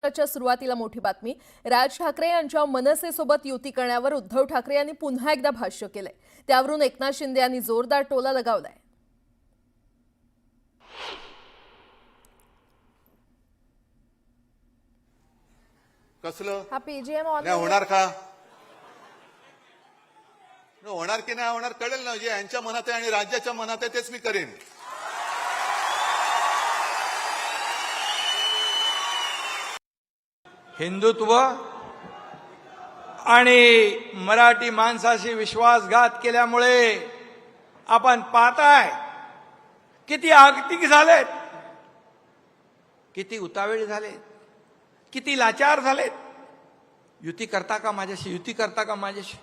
च्या सुरुवातीला मोठी बातमी। राज ठाकरे यांच्या मनसेसोबत युती करण्यावर उद्धव ठाकरे यांनी पुन्हा एकदा भाष्य केलंय। त्यावरून एकनाथ शिंदे यांनी जोरदार टोला लगावलाय। कसलं हा पीजीएम नाही होणार का? होणार की नाही होणार कळेल ना। जे यांच्या मनात आहे आणि राज्याच्या मनात आहे तेच मी करेन। हिंदुत्व आणि मराठी माणसाशी विश्वासघात केल्यामुळे आपण पाहताय किती आगतिक झालेत, किती उतावळे झालेत, किती लाचार झालेत। युती करता का माझ्याशी? युती करता का माझ्याशी?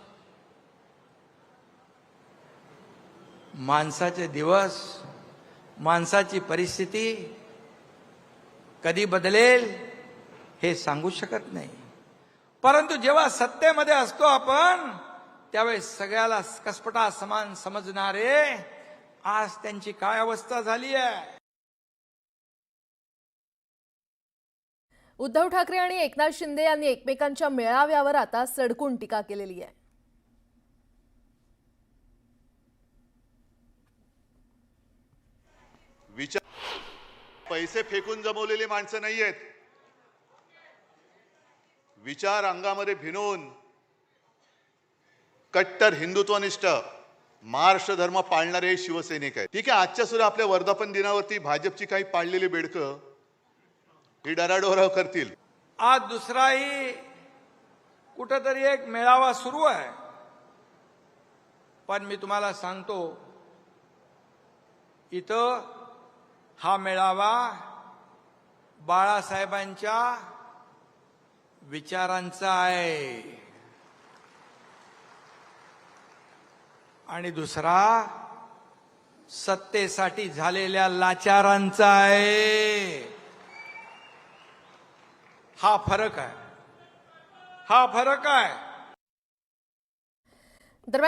माणसाचे दिवस, माणसाची परिस्थिती कधी बदलेल हे सांगू शकत नाही। परंतु जेव्हा सत्तेमध्ये असतो आपण त्यावेळेस सगळ्याला कसपटा समान समजणारे आज त्यांची काय अवस्था झाली आहे। उद्धव ठाकरे आणि एकनाथ शिंदे यांनी एकमेकांच्या मेळाव्यावर आता सडकून टीका केलेली आहे। पैसे फेकून जमवलेली माणसं नाहीयेत। विचार अंगामध्ये भिनून कट्टर हिंदुत्वनिष्ठ महाराष्ट्र धर्म पाळणारे शिवसैनिक आहेत। ठीक आहे, आजच्या सुद्धा आपल्या वर्धापन दिनावरती भाजपची काही पाळलेली बेडकं ही डराडोरा करतील। आज दुसराही कुठेतरी एक मेळावा सुरू आहे, पण मी तुम्हाला सांगतो इथं हा मेळावा बाळासाहेबांच्या विचारांचा आहे आणि दुसरा सत्तेसाठी झालेल्या लाचारांचा आहे। हा फरक आहे, हा फरक आहे। दरम्यान